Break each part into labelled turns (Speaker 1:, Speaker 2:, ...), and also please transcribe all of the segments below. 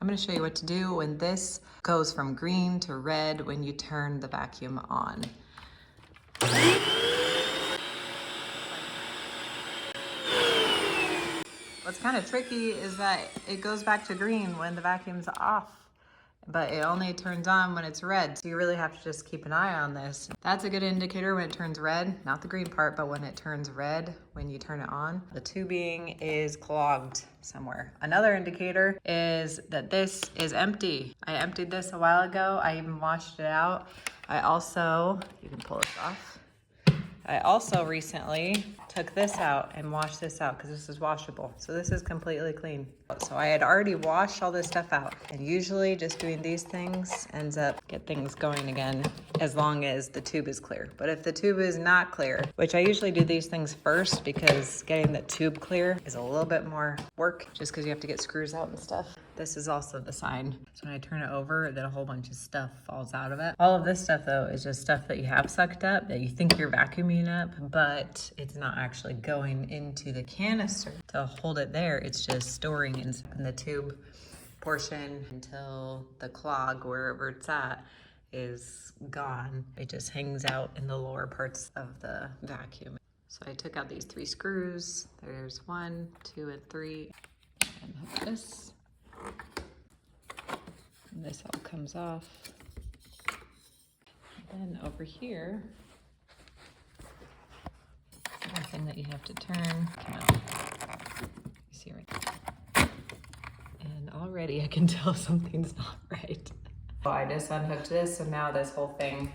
Speaker 1: I'm gonna show you what to do when this goes from green to red when you turn the vacuum on. What's kind of tricky is that it goes back to green when the vacuum's off, but it only turns on when it's red. So you really have to just keep an eye on this. That's a good indicator when it turns red, not the green part, but when it turns red, when you turn it on. The tubing is clogged somewhere. Another indicator is that this is empty. I emptied this a while ago. I even washed it out. I also, you can pull this off. I also recently took this out and washed this out because this is washable. So this is completely clean. So I had already washed all this stuff out, and usually just doing these things ends up get things going again as long as the tube is clear. But if the tube is not clear, which I usually do these things first because getting the tube clear is a little bit more work just because you have to get screws out and stuff. This is also the sign. So when I turn it over, then a whole bunch of stuff falls out of it. All of this stuff though is just stuff that you have sucked up that you think you're vacuuming up, but it's not actually going into the canister to hold it there. It's just storing in the tube portion until the clog, wherever it's at, is gone. It just hangs out in the lower parts of the vacuum. So I took out these 3 screws. There's 1, 2, and 3. And hook this. And this all comes off. And then over here, the thing that you have to turn. You see right there. And already I can tell something's not right. So I just unhooked this, so now this whole thing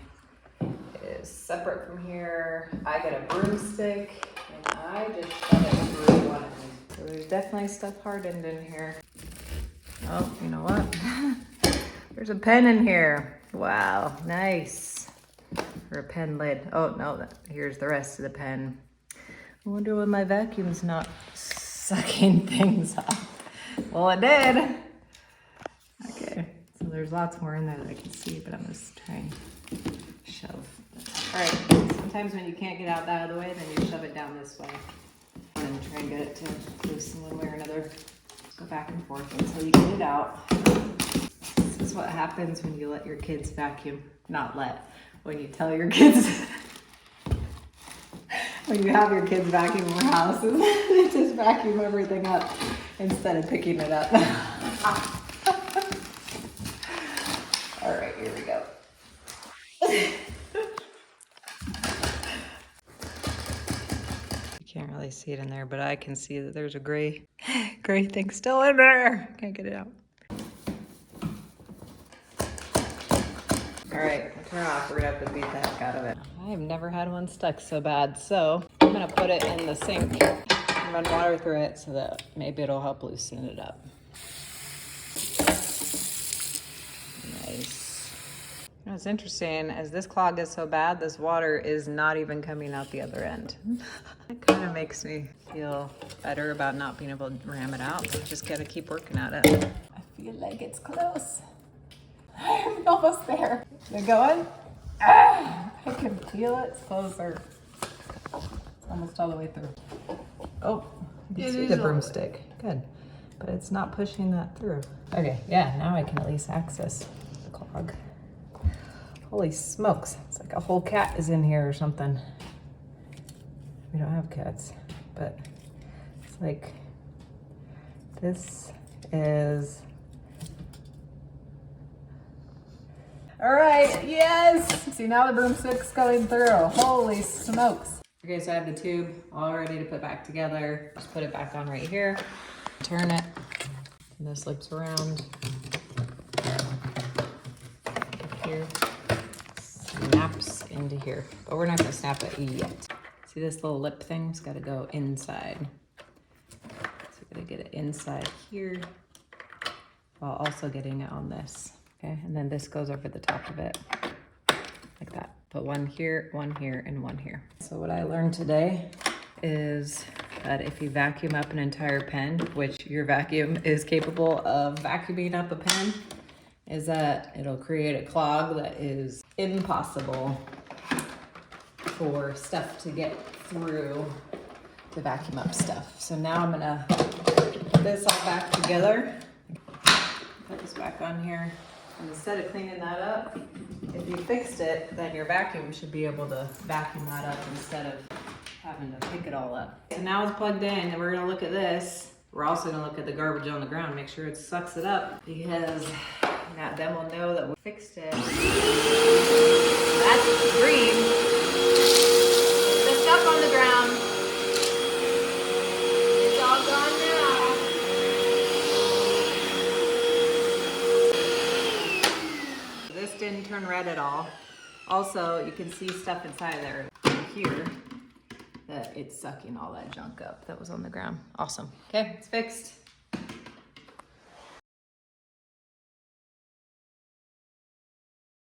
Speaker 1: is separate from here. I get a broomstick and I just shove it through one end. So there's definitely stuff hardened in here. Oh, you know what? There's a pen in here. Wow, nice. Or a pen lid. Oh no, here's the rest of the pen. I wonder why my vacuum's not sucking things up. Well, it did. Okay, so there's lots more in there that I can see, but I'm just trying to shove. All right, sometimes when you can't get out that out of the way, then you shove it down this way and try and get it to loosen one way or another. Just go back and forth until you get it out. This is what happens when you let your kids vacuum. Not let, when you tell your kids. When you have your kids vacuum your house, they just vacuum everything up instead of picking it up. All right, here we go. You can't really see it in there, but I can see that there's a gray thing still in there. Can't get it out. All right, turn off. We're gonna have to beat the heck out of it. I have never had one stuck so bad, so I'm gonna put it in the sink and run water through it so that maybe it'll help loosen it up. Nice. You know, what's interesting is this clog is so bad, this water is not even coming out the other end. It kind of makes me feel better about not being able to ram it out, but just gotta keep working at it. I feel like it's close. I'm almost there. Is it going? Ah, I can feel it. It's closer. It's almost all the way through. Oh, you can see the broomstick. Good. But it's not pushing that through. Okay, yeah, now I can at least access the clog. Holy smokes. It's like a whole cat is in here or something. We don't have cats, but it's like, this is... All right, yes! See, now the broomstick's going through. Holy smokes. Okay, so I have the tube all ready to put back together. Just put it back on right here. Turn it, and this loops around. Up here. Snaps into here. But we're not gonna snap it yet. See this little lip thing? It's gotta go inside. So we're gonna get it inside here while also getting it on this. Okay, and then this goes over the top of it, like that. Put one here, and one here. So what I learned today is that if you vacuum up an entire pen, which your vacuum is capable of vacuuming up a pen, is that it'll create a clog that is impossible for stuff to get through to vacuum up stuff. So now I'm gonna put this all back together. Put this back on here. And instead of cleaning that up, if you fixed it, then your vacuum should be able to vacuum that up instead of having to pick it all up. So now it's plugged in and we're gonna look at this. We're also gonna look at the garbage on the ground, make sure it sucks it up, because then we'll know that we fixed it. That's green. The stuff on the ground, it's all gone now. This didn't turn red at all. Also, you can see stuff inside there here that it's sucking all that junk up that was on the ground. Awesome. Okay, it's fixed.